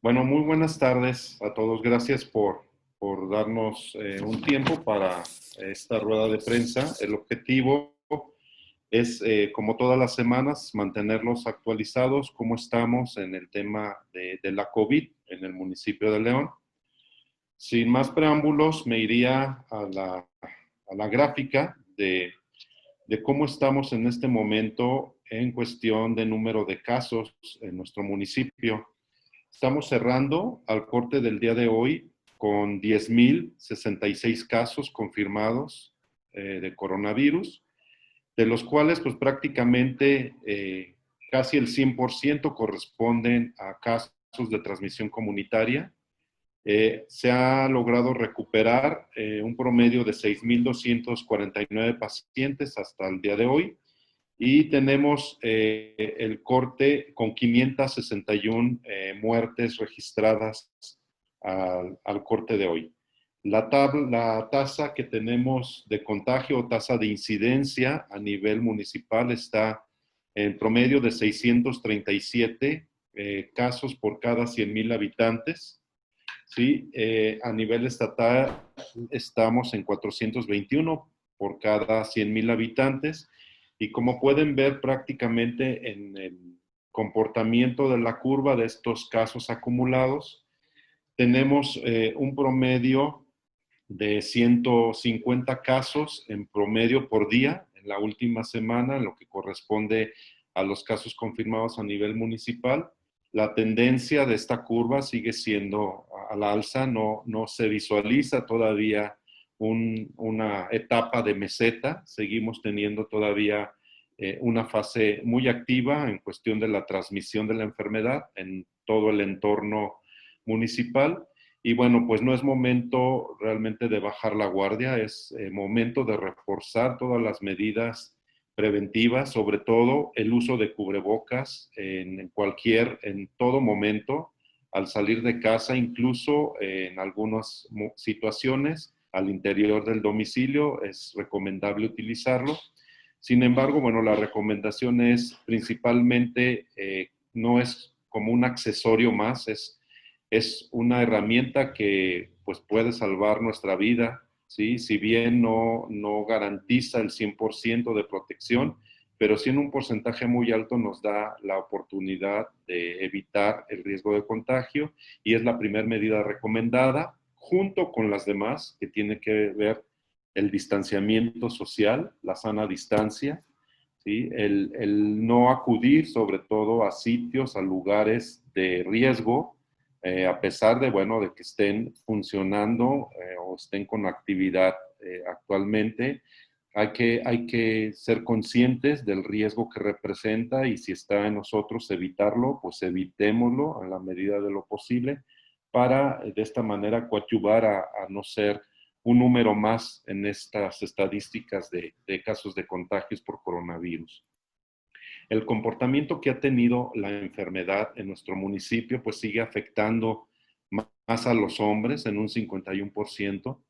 Bueno, muy buenas tardes a todos. Gracias por darnos un tiempo para esta rueda de prensa. El objetivo es, como todas las semanas, mantenerlos actualizados, cómo estamos en el tema de la COVID en el municipio de León. Sin más preámbulos, me iría a la gráfica de cómo estamos en este momento en cuestión de número de casos en nuestro municipio. Estamos cerrando al corte del día de hoy con 10,066 casos confirmados de coronavirus, de los cuales pues prácticamente casi el 100% corresponden a casos de transmisión comunitaria. Se ha logrado recuperar un promedio de 6,249 pacientes hasta el día de hoy y tenemos el corte con 561 muertes registradas al corte de hoy. La tasa que tenemos de contagio o tasa de incidencia a nivel municipal está en promedio de 637 casos por cada 100,000 habitantes. ¿Sí? A nivel estatal estamos en 421 por cada 100,000 habitantes y como pueden ver prácticamente en el comportamiento de la curva de estos casos acumulados, tenemos un promedio de 150 casos en promedio por día en la última semana, en lo que corresponde a los casos confirmados a nivel municipal. La tendencia de esta curva sigue siendo a la alza, no se visualiza todavía una etapa de meseta, seguimos teniendo todavía una fase muy activa en cuestión de la transmisión de la enfermedad en todo el entorno municipal. Y bueno, pues no es momento realmente de bajar la guardia, es momento de reforzar todas las medidas preventivas, sobre todo el uso de cubrebocas en todo momento, al salir de casa, incluso en algunas situaciones al interior del domicilio es recomendable utilizarlo. Sin embargo, bueno, la recomendación es principalmente, no es como un accesorio más, es una herramienta que pues puede salvar nuestra vida, ¿sí? Si bien no garantiza el 100% de protección, pero sí en un porcentaje muy alto nos da la oportunidad de evitar el riesgo de contagio y es la primera medida recomendada junto con las demás que tiene que ver el distanciamiento social, la sana distancia, ¿sí? El no acudir sobre todo a sitios, a lugares de riesgo, a pesar de, bueno, de que estén funcionando o estén con actividad actualmente, hay que ser conscientes del riesgo que representa y si está en nosotros evitarlo, pues evitémoslo a la medida de lo posible para de esta manera coadyuvar a no ser un número más en estas estadísticas de casos de contagios por coronavirus. El comportamiento que ha tenido la enfermedad en nuestro municipio pues sigue afectando más a los hombres en un 51%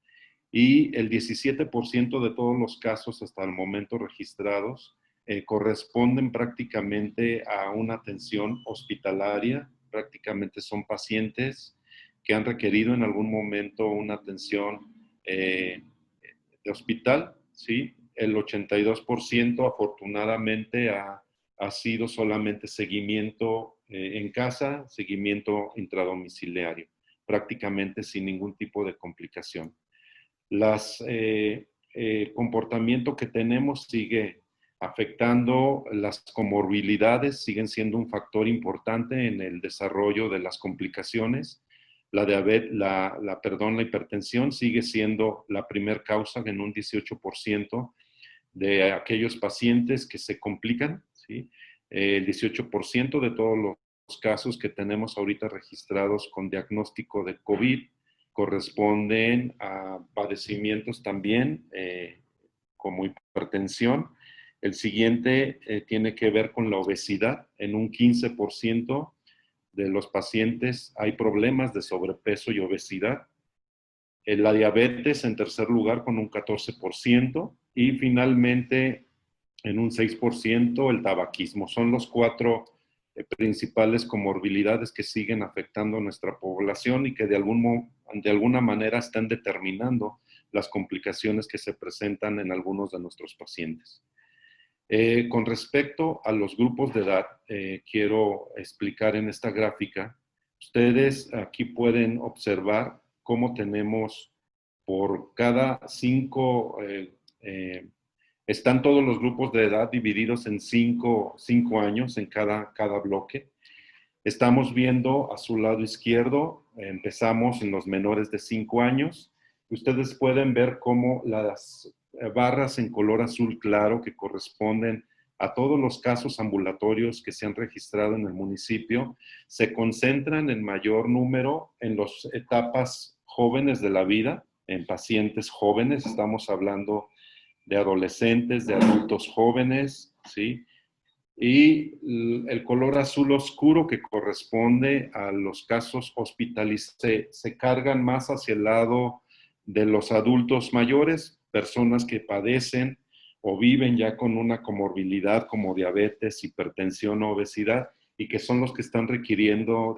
y el 17% de todos los casos hasta el momento registrados corresponden prácticamente a una atención hospitalaria, prácticamente son pacientes que han requerido en algún momento una atención de hospital, ¿sí? El 82% afortunadamente ha sido solamente seguimiento en casa, seguimiento intradomiciliario, prácticamente sin ningún tipo de complicación. Comportamiento que tenemos sigue afectando las comorbilidades, siguen siendo un factor importante en el desarrollo de las complicaciones. La diabetes, la hipertensión sigue siendo la primer causa en un 18% de aquellos pacientes que se complican, ¿sí? El 18% de todos los casos que tenemos ahorita registrados con diagnóstico de COVID corresponden a padecimientos también como hipertensión. El siguiente tiene que ver con la obesidad. En un 15% de los pacientes hay problemas de sobrepeso y obesidad. La diabetes en tercer lugar con un 14% y finalmente en un 6% el tabaquismo. Son los cuatro principales comorbilidades que siguen afectando a nuestra población y que de alguna manera están determinando las complicaciones que se presentan en algunos de nuestros pacientes. Con respecto a los grupos de edad, quiero explicar en esta gráfica, ustedes aquí pueden observar cómo tenemos por cada están todos los grupos de edad divididos en cinco años en cada bloque. Estamos viendo a su lado izquierdo, empezamos en los menores de 5 años. Ustedes pueden ver cómo las barras en color azul claro que corresponden a todos los casos ambulatorios que se han registrado en el municipio, se concentran en mayor número en las etapas jóvenes de la vida, en pacientes jóvenes, estamos hablando de adolescentes, de adultos jóvenes, ¿sí? Y el color azul oscuro que corresponde a los casos hospitalizados se cargan más hacia el lado de los adultos mayores, personas que padecen o viven ya con una comorbilidad como diabetes, hipertensión o obesidad y que son los que están requiriendo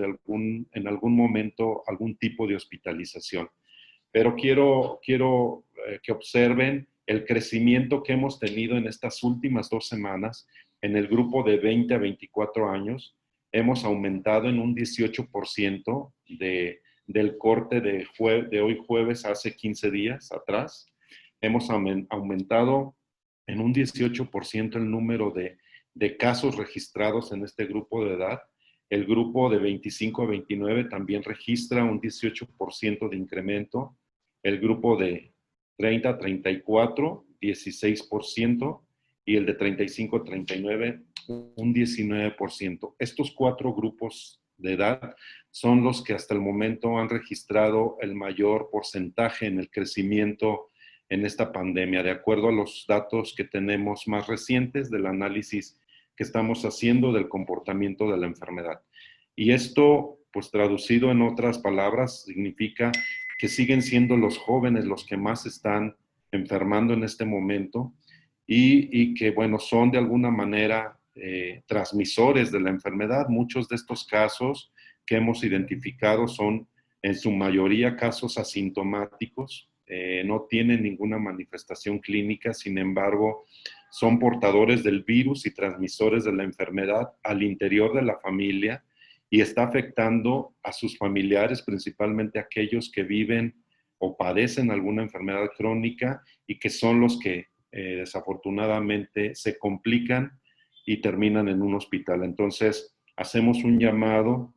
en algún momento algún tipo de hospitalización. Pero quiero que observen el crecimiento que hemos tenido en estas últimas 2 semanas. En el grupo de 20 a 24 años hemos aumentado en un 18% del corte de hoy jueves hace 15 días atrás. Hemos aumentado en un 18% el número de casos registrados en este grupo de edad. El grupo de 25 a 29 también registra un 18% de incremento. El grupo de 30 a 34, 16%, y el de 35 a 39, un 19%. Estos 4 grupos de edad son los que hasta el momento han registrado el mayor porcentaje en el crecimiento en esta pandemia, de acuerdo a los datos que tenemos más recientes del análisis que estamos haciendo del comportamiento de la enfermedad. Y esto, pues traducido en otras palabras, significa que siguen siendo los jóvenes los que más están enfermando en este momento y que, bueno, son de alguna manera transmisores de la enfermedad. Muchos de estos casos que hemos identificado son en su mayoría casos asintomáticos, no tienen ninguna manifestación clínica, sin embargo, son portadores del virus y transmisores de la enfermedad al interior de la familia y está afectando a sus familiares, principalmente aquellos que viven o padecen alguna enfermedad crónica y que son los que desafortunadamente se complican y terminan en un hospital. Entonces, hacemos un llamado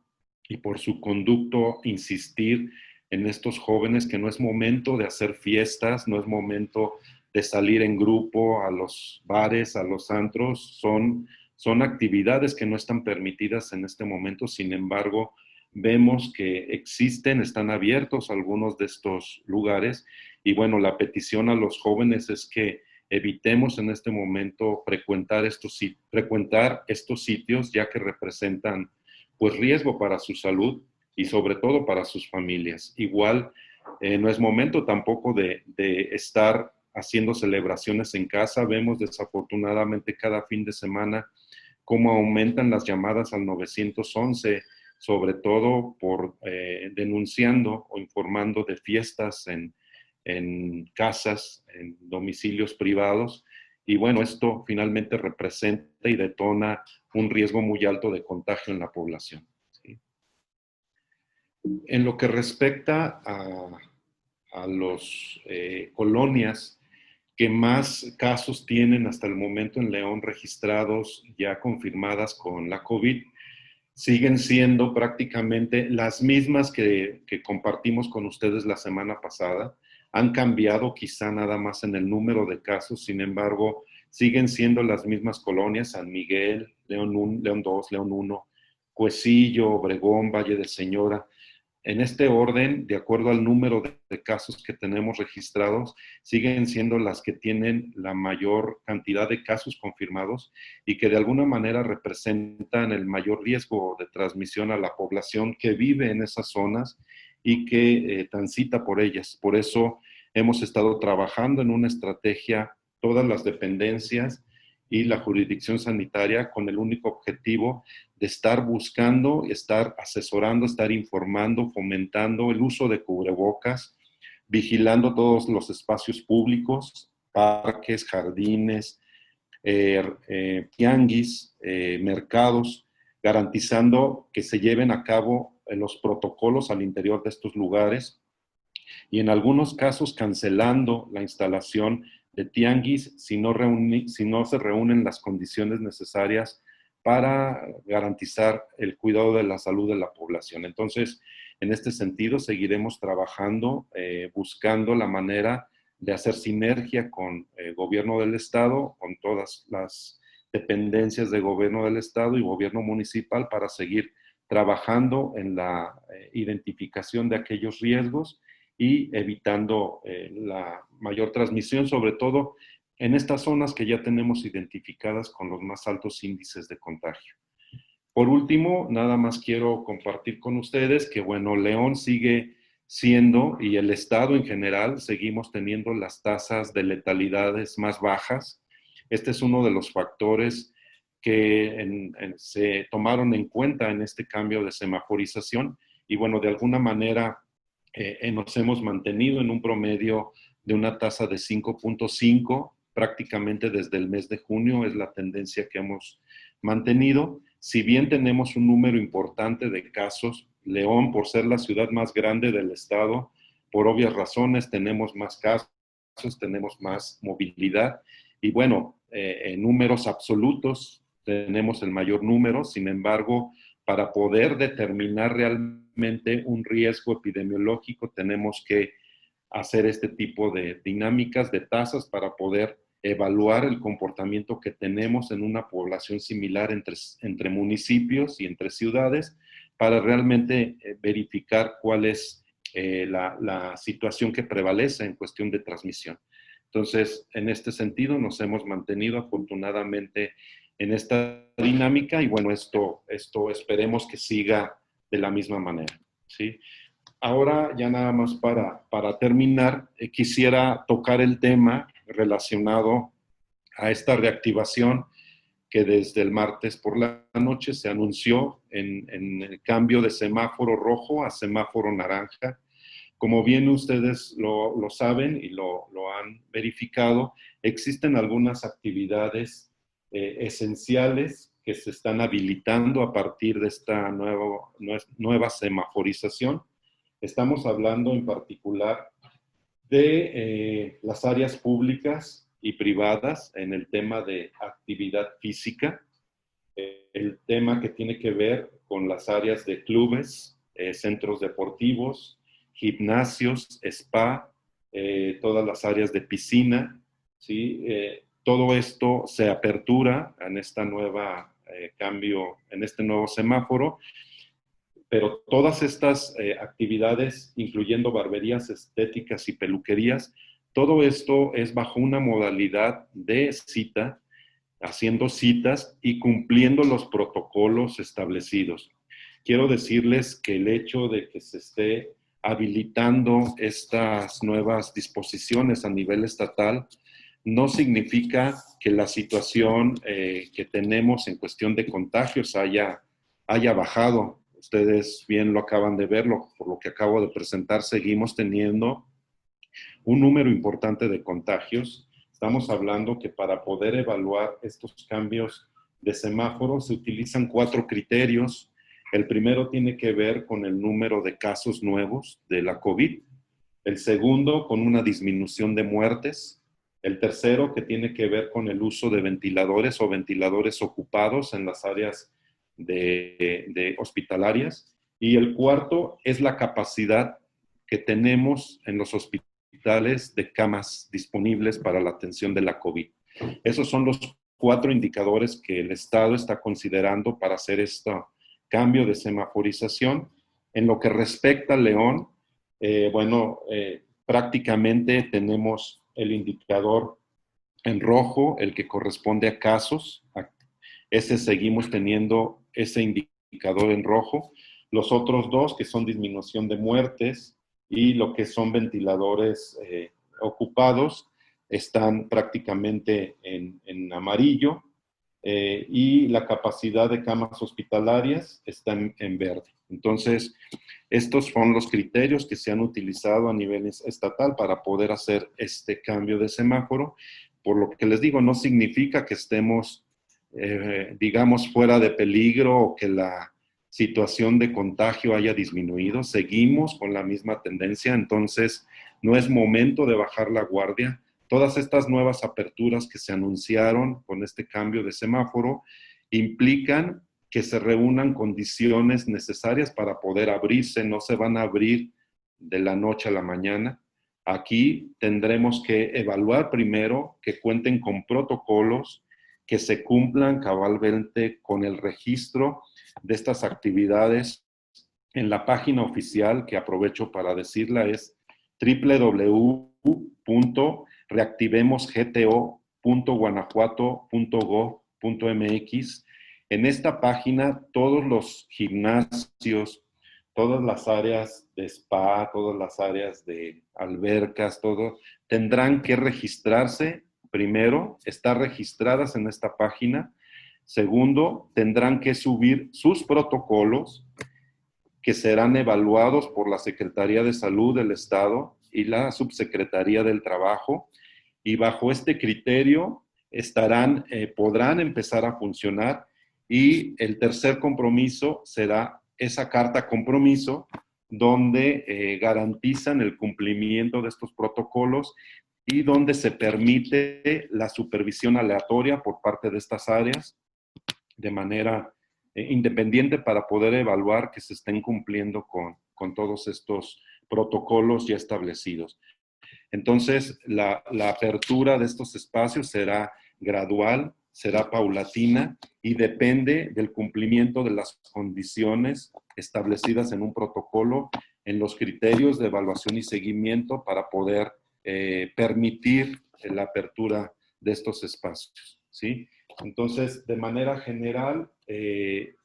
y por su conducto insistir en estos jóvenes que no es momento de hacer fiestas, no es momento de salir en grupo a los bares, a los antros, son actividades que no están permitidas en este momento. Sin embargo, vemos que existen, están abiertos algunos de estos lugares y bueno, la petición a los jóvenes es que evitemos en este momento frecuentar estos sitios ya que representan pues riesgo para su salud y sobre todo para sus familias. Igual, no es momento tampoco de estar haciendo celebraciones en casa. Vemos desafortunadamente cada fin de semana cómo aumentan las llamadas al 911, sobre todo por denunciando o informando de fiestas en casas, en domicilios privados. Y bueno, esto finalmente representa y detona un riesgo muy alto de contagio en la población. ¿Sí? En lo que respecta a los colonias que más casos tienen hasta el momento en León registrados ya confirmadas con la COVID, siguen siendo prácticamente las mismas que compartimos con ustedes la semana pasada. Han cambiado quizá nada más en el número de casos, sin embargo, siguen siendo las mismas colonias: San Miguel, León 2, León 1, Cuecillo, Obregón, Valle de Señora. En este orden, de acuerdo al número de casos que tenemos registrados, siguen siendo las que tienen la mayor cantidad de casos confirmados y que de alguna manera representan el mayor riesgo de transmisión a la población que vive en esas zonas y que transita por ellas. Por eso hemos estado trabajando en una estrategia, todas las dependencias y la jurisdicción sanitaria con el único objetivo de estar buscando, estar asesorando, estar informando, fomentando el uso de cubrebocas, vigilando todos los espacios públicos, parques, jardines, tianguis, mercados, garantizando que se lleven a cabo los protocolos al interior de estos lugares y en algunos casos cancelando la instalación de tianguis si no se reúnen las condiciones necesarias para garantizar el cuidado de la salud de la población. Entonces, en este sentido, seguiremos trabajando, buscando la manera de hacer sinergia con el gobierno del Estado, con todas las dependencias de gobierno del Estado y gobierno municipal para seguir trabajando en la identificación de aquellos riesgos y evitando la mayor transmisión, sobre todo en estas zonas que ya tenemos identificadas con los más altos índices de contagio. Por último, nada más quiero compartir con ustedes que, bueno, León sigue siendo, y el Estado en general, seguimos teniendo las tasas de letalidades más bajas. Este es uno de los factores que se tomaron en cuenta en este cambio de semaforización y, bueno, de alguna manera nos hemos mantenido en un promedio de una tasa de 5.5 prácticamente desde el mes de junio, es la tendencia que hemos mantenido. Si bien tenemos un número importante de casos, León, por ser la ciudad más grande del estado, por obvias razones, tenemos más casos, tenemos más movilidad y bueno, en números absolutos tenemos el mayor número, sin embargo, para poder determinar realmente un riesgo epidemiológico tenemos que hacer este tipo de dinámicas, de tasas para poder evaluar el comportamiento que tenemos en una población similar entre municipios y entre ciudades para realmente verificar cuál es la situación que prevalece en cuestión de transmisión. Entonces, en este sentido, nos hemos mantenido afortunadamente en esta dinámica y bueno, esto esperemos que siga de la misma manera, ¿sí? Ahora, ya nada más para terminar, quisiera tocar el tema relacionado a esta reactivación que desde el martes por la noche se anunció en el cambio de semáforo rojo a semáforo naranja. Como bien ustedes lo saben y lo han verificado, existen algunas actividades esenciales que se están habilitando a partir de esta nueva semaforización. Estamos hablando en particular de las áreas públicas y privadas en el tema de actividad física, el tema que tiene que ver con las áreas de clubes, centros deportivos, gimnasios, spa, todas las áreas de piscina, ¿sí? Todo esto se apertura en esta nueva cambio, en este nuevo semáforo, pero todas estas actividades, incluyendo barberías estéticas y peluquerías, todo esto es bajo una modalidad de cita, haciendo citas y cumpliendo los protocolos establecidos. Quiero decirles que el hecho de que se esté habilitando estas nuevas disposiciones a nivel estatal no significa que la situación que tenemos en cuestión de contagios haya bajado. Ustedes bien lo acaban de ver, por lo que acabo de presentar, seguimos teniendo un número importante de contagios. Estamos hablando que para poder evaluar estos cambios de semáforo se utilizan 4 criterios. El primero tiene que ver con el número de casos nuevos de la COVID. El segundo, con una disminución de muertes. El tercero, que tiene que ver con el uso de ventiladores o ventiladores ocupados en las áreas de hospitalarias. Y el cuarto es la capacidad que tenemos en los hospitales de camas disponibles para la atención de la COVID. Esos son los 4 indicadores que el Estado está considerando para hacer este cambio de semaforización. En lo que respecta a León, prácticamente tenemos el indicador en rojo, el que corresponde a casos. Ese seguimos teniendo ese indicador en rojo. Los otros 2, que son disminución de muertes y lo que son ventiladores ocupados, están prácticamente en amarillo, y la capacidad de camas hospitalarias está en verde. Entonces, estos son los criterios que se han utilizado a nivel estatal para poder hacer este cambio de semáforo. Por lo que les digo, no significa que estemos, digamos, fuera de peligro o que la situación de contagio haya disminuido. Seguimos con la misma tendencia, entonces no es momento de bajar la guardia. Todas estas nuevas aperturas que se anunciaron con este cambio de semáforo implican que se reúnan condiciones necesarias para poder abrirse, no se van a abrir de la noche a la mañana. Aquí tendremos que evaluar primero que cuenten con protocolos, que se cumplan cabalmente con el registro de estas actividades en la página oficial, que aprovecho para decirla, es www.reactivemosgto.guanajuato.gov.mx. En esta página, todos los gimnasios, todas las áreas de spa, todas las áreas de albercas, todo, tendrán que registrarse. Primero, estar registradas en esta página. Segundo, tendrán que subir sus protocolos, que serán evaluados por la Secretaría de Salud del Estado y la Subsecretaría del Trabajo, y bajo este criterio podrán empezar a funcionar. Y el tercer compromiso será esa carta compromiso donde garantizan el cumplimiento de estos protocolos y donde se permite la supervisión aleatoria por parte de estas áreas de manera independiente para poder evaluar que se estén cumpliendo con todos estos protocolos ya establecidos. Entonces, la apertura de estos espacios será gradual, será paulatina y depende del cumplimiento de las condiciones establecidas en un protocolo, en los criterios de evaluación y seguimiento para poder permitir la apertura de estos espacios, ¿sí? Entonces, de manera general,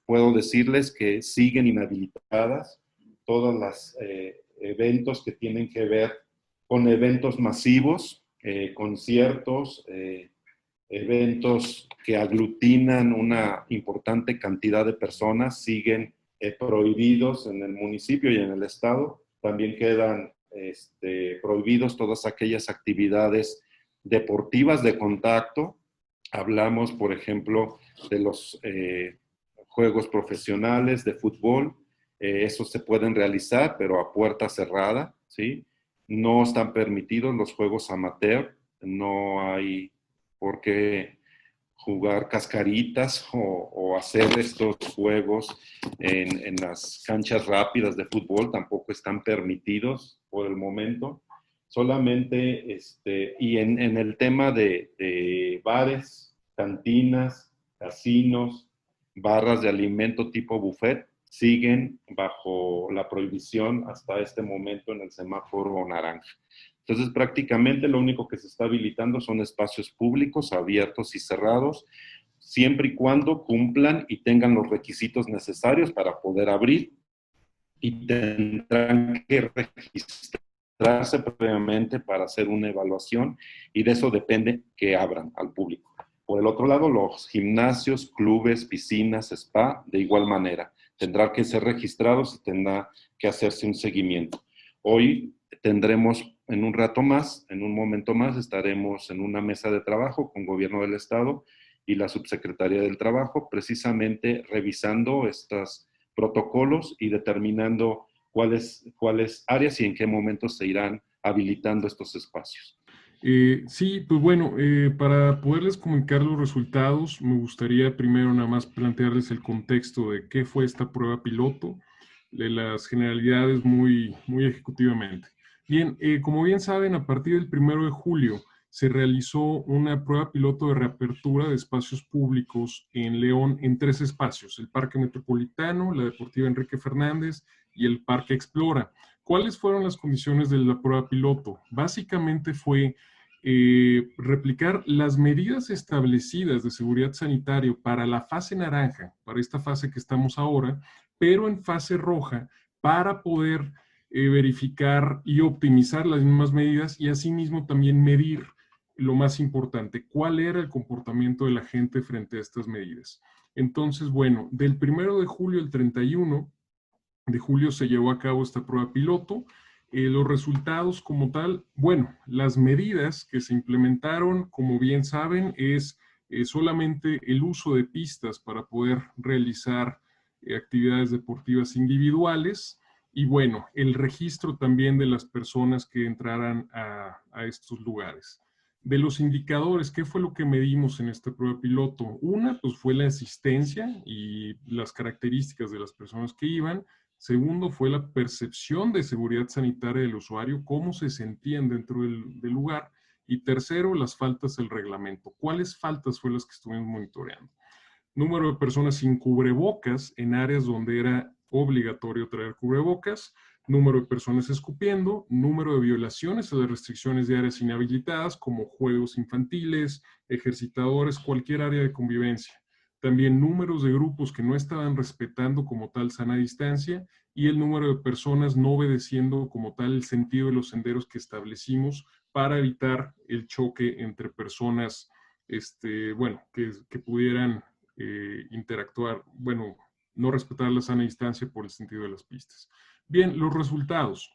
puedo decirles que siguen inhabilitadas todos los eventos que tienen que ver con eventos masivos, conciertos, eventos que aglutinan una importante cantidad de personas, siguen prohibidos en el municipio y en el estado. También quedan prohibidos todas aquellas actividades deportivas de contacto. Hablamos, por ejemplo, de los juegos profesionales de fútbol. Esos se pueden realizar, pero a puerta cerrada, ¿sí? No están permitidos los juegos amateur, no hay por qué jugar cascaritas o hacer estos juegos en las canchas rápidas de fútbol, tampoco están permitidos por el momento. Solamente, y en el tema de bares, cantinas, casinos, barras de alimento tipo buffet, siguen bajo la prohibición hasta este momento en el semáforo naranja. Entonces, prácticamente lo único que se está habilitando son espacios públicos, abiertos y cerrados, siempre y cuando cumplan y tengan los requisitos necesarios para poder abrir, y tendrán que registrarse previamente para hacer una evaluación, y de eso depende que abran al público. Por el otro lado, los gimnasios, clubes, piscinas, spa, de igual manera, tendrán que ser registrados y tendrá que hacerse un seguimiento. Hoy tendremos en un rato más, en un momento más, estaremos en una mesa de trabajo con Gobierno del Estado y la Subsecretaría del Trabajo, precisamente revisando estos protocolos y determinando cuáles áreas y en qué momentos se irán habilitando estos espacios. Sí, pues bueno, para poderles comunicar los resultados, me gustaría primero nada más plantearles el contexto de qué fue esta prueba piloto, de las generalidades muy ejecutivamente. Bien, como bien saben, a partir del 1 de julio se realizó una prueba piloto de reapertura de espacios públicos en León en 3 espacios: el Parque Metropolitano, la Deportiva Enrique Fernández y el Parque Explora. ¿Cuáles fueron las condiciones de la prueba piloto? Básicamente fue replicar las medidas establecidas de seguridad sanitaria para la fase naranja, para esta fase que estamos ahora, pero en fase roja, para poder verificar y optimizar las mismas medidas y asimismo también medir lo más importante, ¿cuál era el comportamiento de la gente frente a estas medidas? Entonces, bueno, del 1 de julio al 31 de julio se llevó a cabo esta prueba piloto. Los resultados como tal, bueno, las medidas que se implementaron, como bien saben, es solamente el uso de pistas para poder realizar actividades deportivas individuales y bueno, el registro también de las personas que entraran a estos lugares. De los indicadores, ¿qué fue lo que medimos en esta prueba piloto? Una, pues fue la asistencia y las características de las personas que iban. Segundo, fue la percepción de seguridad sanitaria del usuario, cómo se sentían dentro del lugar. Y tercero, las faltas del reglamento. ¿Cuáles faltas fue las que estuvimos monitoreando? Número de personas sin cubrebocas en áreas donde era obligatorio traer cubrebocas, número de personas escupiendo, número de violaciones a las restricciones de áreas inhabilitadas como juegos infantiles, ejercitadores, cualquier área de convivencia. También números de grupos que no estaban respetando como tal sana distancia y el número de personas no obedeciendo como tal el sentido de los senderos que establecimos para evitar el choque entre personas, bueno, que pudieran interactuar, bueno, no respetar la sana distancia por el sentido de las pistas. Bien, los resultados.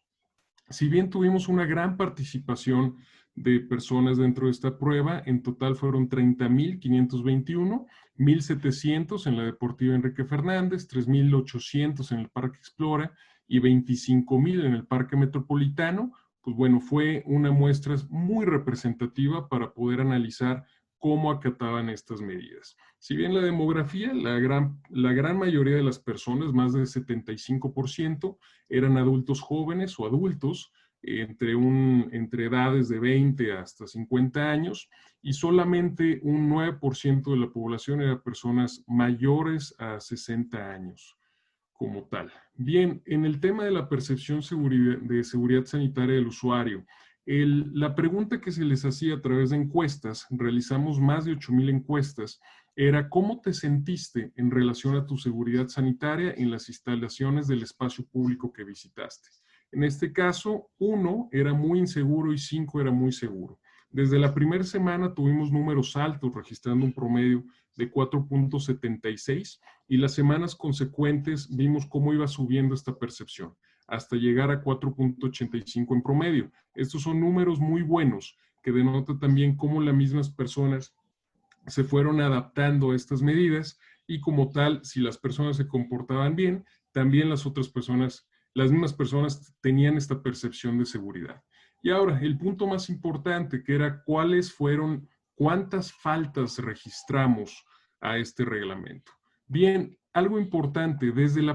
Si bien tuvimos una gran participación de personas dentro de esta prueba, en total fueron 30,521, 1,700 en la Deportiva Enrique Fernández, 3,800 en el Parque Explora y 25,000 en el Parque Metropolitano. Pues bueno, fue una muestra muy representativa para poder analizar cómo acataban estas medidas. Si bien la demografía, la gran mayoría de las personas, más del 75%, eran adultos jóvenes o adultos entre edades de 20 hasta 50 años y solamente un 9% de la población era personas mayores a 60 años como tal. Bien, en el tema de la percepción de seguridad sanitaria del usuario, la pregunta que se les hacía a través de encuestas, realizamos más de 8,000 encuestas, era ¿cómo te sentiste en relación a tu seguridad sanitaria en las instalaciones del espacio público que visitaste? En este caso, 1 era muy inseguro y 5 era muy seguro. Desde la primera semana tuvimos números altos, registrando un promedio de 4,76 y las semanas consecuentes vimos cómo iba subiendo esta percepción hasta llegar a 4,85 en promedio. Estos son números muy buenos que denotan también cómo las mismas personas se fueron adaptando a estas medidas y como tal, si las personas se comportaban bien, también las otras personas, las mismas personas tenían esta percepción de seguridad. Y ahora, el punto más importante, que era cuántas faltas registramos a este reglamento. Bien, algo importante, en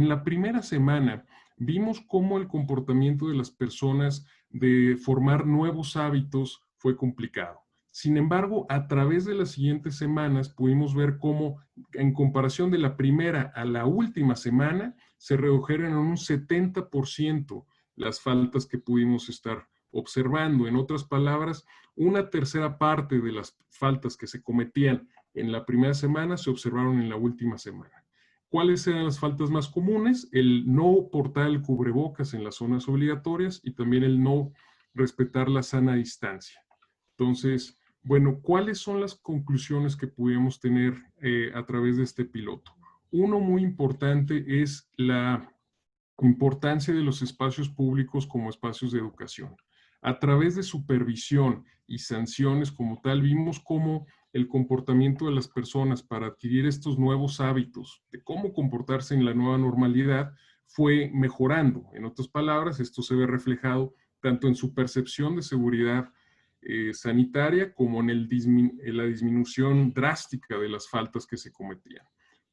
la primera semana vimos cómo el comportamiento de las personas de formar nuevos hábitos fue complicado. Sin embargo, a través de las siguientes semanas pudimos ver cómo, en comparación de la primera a la última semana, se redujeron en un 70% las faltas que pudimos estar observando. En otras palabras, una tercera parte de las faltas que se cometían en la primera semana se observaron en la última semana. ¿Cuáles eran las faltas más comunes? El no portar el cubrebocas en las zonas obligatorias y también el no respetar la sana distancia. Entonces, bueno, ¿cuáles son las conclusiones que pudimos tener a través de este piloto? Uno muy importante es la importancia de los espacios públicos como espacios de educación. A través de supervisión y sanciones como tal, vimos cómo el comportamiento de las personas para adquirir estos nuevos hábitos de cómo comportarse en la nueva normalidad fue mejorando. En otras palabras, esto se ve reflejado tanto en su percepción de seguridad sanitaria como en la disminución drástica de las faltas que se cometían.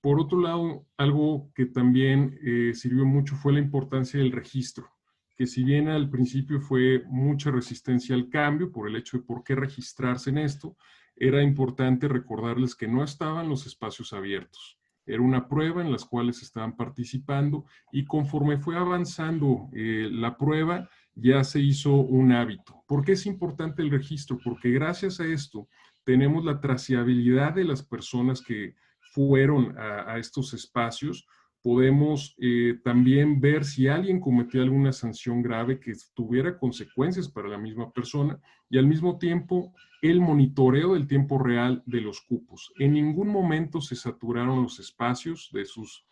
Por otro lado, algo que también sirvió mucho fue la importancia del registro, que si bien al principio fue mucha resistencia al cambio por el hecho de por qué registrarse en esto, era importante recordarles que no estaban los espacios abiertos. Era una prueba en las cuales estaban participando y conforme fue avanzando la prueba, ya se hizo un hábito. ¿Por qué es importante el registro? Porque gracias a esto tenemos la trazabilidad de las personas que fueron a estos espacios, Podemos también ver si alguien cometió alguna sanción grave que tuviera consecuencias para la misma persona, y al mismo tiempo el monitoreo del tiempo real de los cupos. En ningún momento se saturaron los espacios de sus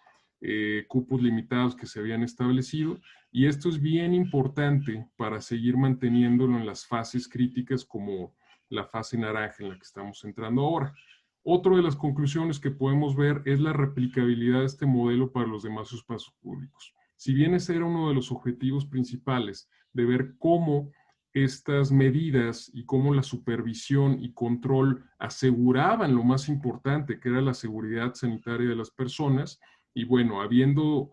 cupos limitados que se habían establecido, y esto es bien importante para seguir manteniéndolo en las fases críticas como la fase naranja en la que estamos entrando ahora. Otra de las conclusiones que podemos ver es la replicabilidad de este modelo para los demás espacios públicos. Si bien ese era uno de los objetivos principales de ver cómo estas medidas y cómo la supervisión y control aseguraban lo más importante, que era la seguridad sanitaria de las personas, y bueno, habiendo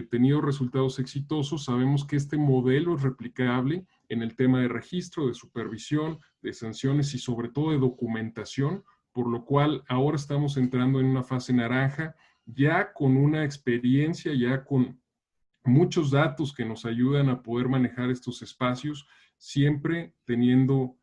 tenido resultados exitosos, sabemos que este modelo es replicable en el tema de registro, de supervisión, de sanciones y sobre todo de documentación, por lo cual ahora estamos entrando en una fase naranja, ya con una experiencia, ya con muchos datos que nos ayudan a poder manejar estos espacios, siempre teniendo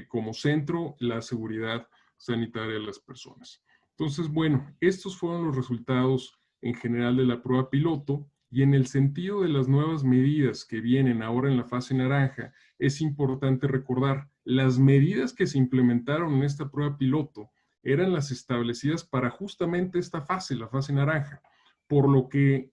como centro la seguridad sanitaria de las personas. Entonces, bueno, estos fueron los resultados en general de la prueba piloto, y en el sentido de las nuevas medidas que vienen ahora en la fase naranja, es importante recordar, las medidas que se implementaron en esta prueba piloto eran las establecidas para justamente esta fase, la fase naranja, por lo que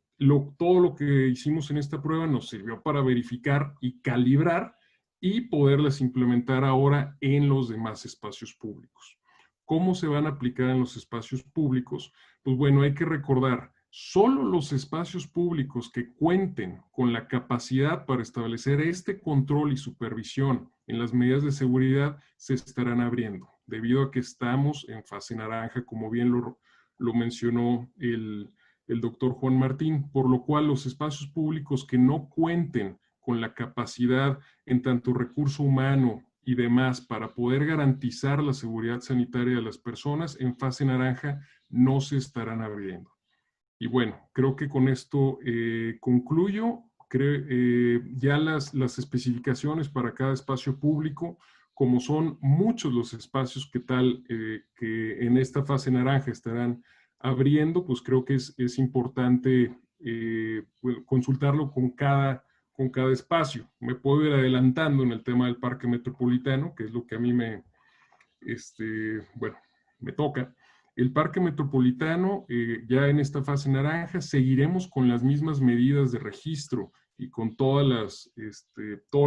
todo lo que hicimos en esta prueba nos sirvió para verificar y calibrar y poderlas implementar ahora en los demás espacios públicos. ¿Cómo se van a aplicar en los espacios públicos? Pues bueno, hay que recordar, solo los espacios públicos que cuenten con la capacidad para establecer este control y supervisión en las medidas de seguridad se estarán abriendo, debido a que estamos en fase naranja, como bien lo mencionó el doctor Juan Martín, por lo cual los espacios públicos que no cuenten con la capacidad en tanto recurso humano y demás para poder garantizar la seguridad sanitaria de las personas en fase naranja no se estarán abriendo. Y bueno, creo que con esto concluyo. Ya las especificaciones para cada espacio público, como son muchos los espacios que en esta fase naranja estarán abriendo, pues creo que es importante consultarlo con cada espacio. Me puedo ir adelantando en el tema del parque metropolitano, que es lo que a mí bueno, me toca. El parque metropolitano, ya en esta fase naranja, seguiremos con las mismas medidas de registro y con todo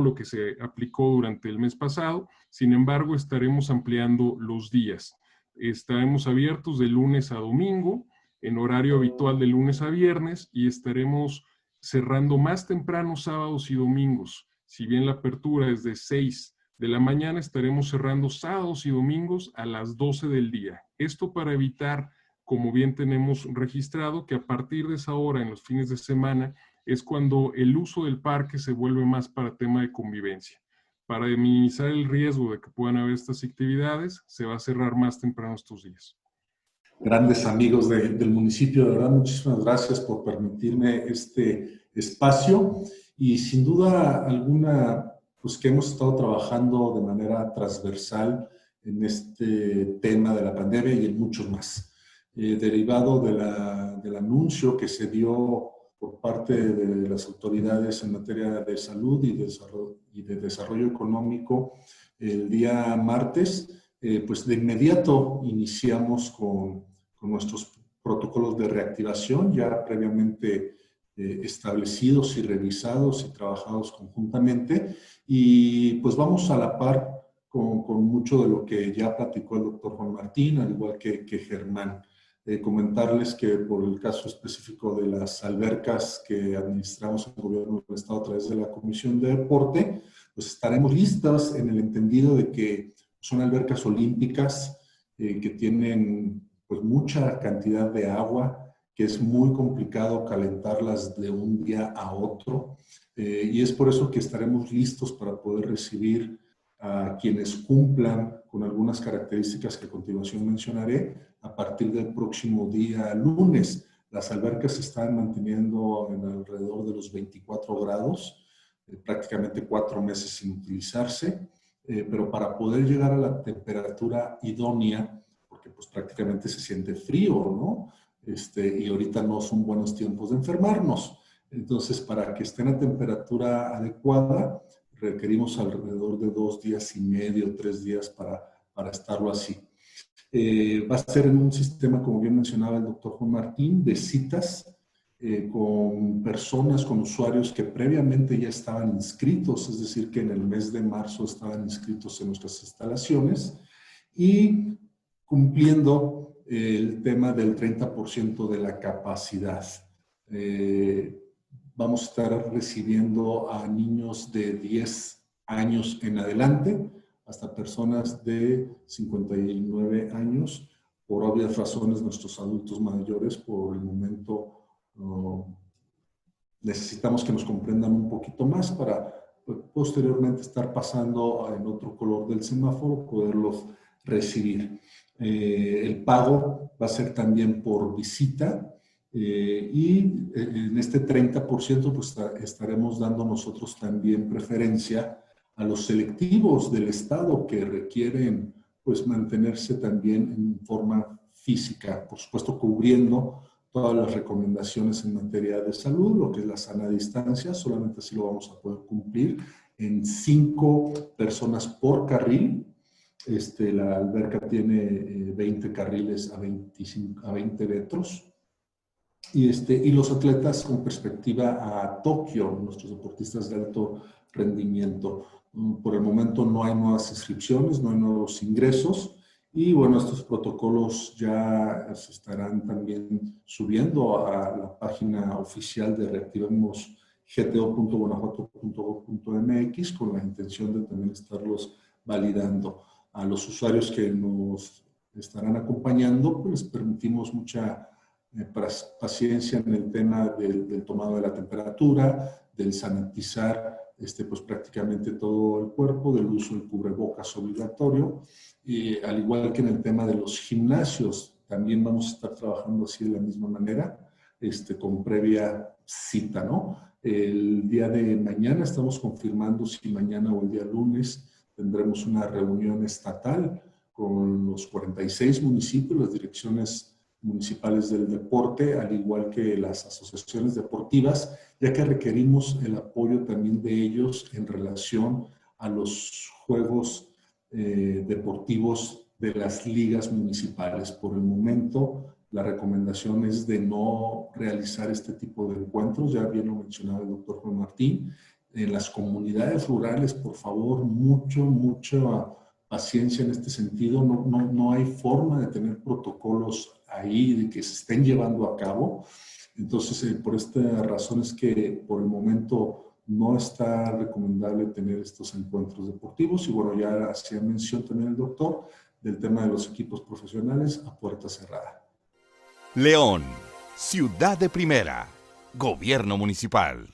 lo que se aplicó durante el mes pasado. Sin embargo, estaremos ampliando los días. Estaremos abiertos de lunes a domingo, en horario habitual de lunes a viernes, y estaremos cerrando más temprano sábados y domingos. Si bien la apertura es de 6 de la mañana, estaremos cerrando sábados y domingos a las 12 del día. Esto para evitar, como bien tenemos registrado, que a partir de esa hora en los fines de semana es cuando el uso del parque se vuelve más para tema de convivencia. Para minimizar el riesgo de que puedan haber estas actividades, se va a cerrar más temprano estos días. Grandes amigos del municipio, de verdad, muchísimas gracias por permitirme este espacio, y sin duda alguna, pues que hemos estado trabajando de manera transversal en este tema de la pandemia y en muchos más. Derivado del anuncio que se dio por parte de las autoridades en materia de salud y de desarrollo económico el día martes, pues de inmediato iniciamos con nuestros protocolos de reactivación ya previamente establecidos y revisados y trabajados conjuntamente, y pues vamos a la par con mucho de lo que ya platicó el doctor Juan Martín, al igual que Germán. Comentarles que por el caso específico de las albercas que administramos en el gobierno del estado a través de la Comisión de Deporte, pues estaremos listas en el entendido de que son albercas olímpicas que tienen pues mucha cantidad de agua, que es muy complicado calentarlas de un día a otro, y es por eso que estaremos listos para poder recibir a quienes cumplan con algunas características que a continuación mencionaré a partir del próximo día lunes. Las albercas se están manteniendo en alrededor de los 24 grados, prácticamente 4 meses sin utilizarse, pero para poder llegar a la temperatura idónea, porque pues prácticamente se siente frío, ¿no? y ahorita no son buenos tiempos de enfermarnos. Entonces, para que estén a temperatura adecuada, requerimos alrededor de 2 días y medio, 3 días para estarlo así. Va a ser en un sistema, como bien mencionaba el doctor Juan Martín, de citas con personas, con usuarios que previamente ya estaban inscritos, es decir, que en el mes de marzo estaban inscritos en nuestras instalaciones y cumpliendo el tema del 30% de la capacidad. Vamos a estar recibiendo a niños de 10 años en adelante, hasta personas de 59 años. Por obvias razones, nuestros adultos mayores, por el momento, necesitamos que nos comprendan un poquito más para posteriormente estar pasando en otro color del semáforo, poderlos recibir. El pago va a ser también por visita. Y en este 30% pues estaremos dando nosotros también preferencia a los selectivos del Estado que requieren pues mantenerse también en forma física, por supuesto cubriendo todas las recomendaciones en materia de salud, lo que es la sana distancia, solamente así lo vamos a poder cumplir en 5 personas por carril. La alberca tiene 20 carriles a 20 metros. Y los atletas con perspectiva a Tokio, nuestros deportistas de alto rendimiento. Por el momento no hay nuevas inscripciones, no hay nuevos ingresos y bueno, estos protocolos ya se estarán también subiendo a la página oficial de reactivamosgto.guanajuato.gov.mx con la intención de también estarlos validando. A los usuarios que nos estarán acompañando, pues les permitimos mucha paciencia en el tema del tomado de la temperatura, del sanitizar pues prácticamente todo el cuerpo, del uso del cubrebocas obligatorio, al igual que en el tema de los gimnasios, también vamos a estar trabajando así de la misma manera, con previa cita, ¿no? El día de mañana estamos confirmando si mañana o el día lunes tendremos una reunión estatal con los 46 municipios, las direcciones municipales del deporte, al igual que las asociaciones deportivas, ya que requerimos el apoyo también de ellos en relación a los juegos deportivos de las ligas municipales. Por el momento, la recomendación es de no realizar este tipo de encuentros, ya bien lo mencionaba el doctor Juan Martín. En las comunidades rurales, por favor, mucha paciencia en este sentido. No hay forma de tener protocolos ahí de que se estén llevando a cabo. Entonces, por esta razón es que por el momento no está recomendable tener estos encuentros deportivos. Y bueno, ya hacía mención también el doctor del tema de los equipos profesionales a puerta cerrada. León, ciudad de primera, gobierno municipal.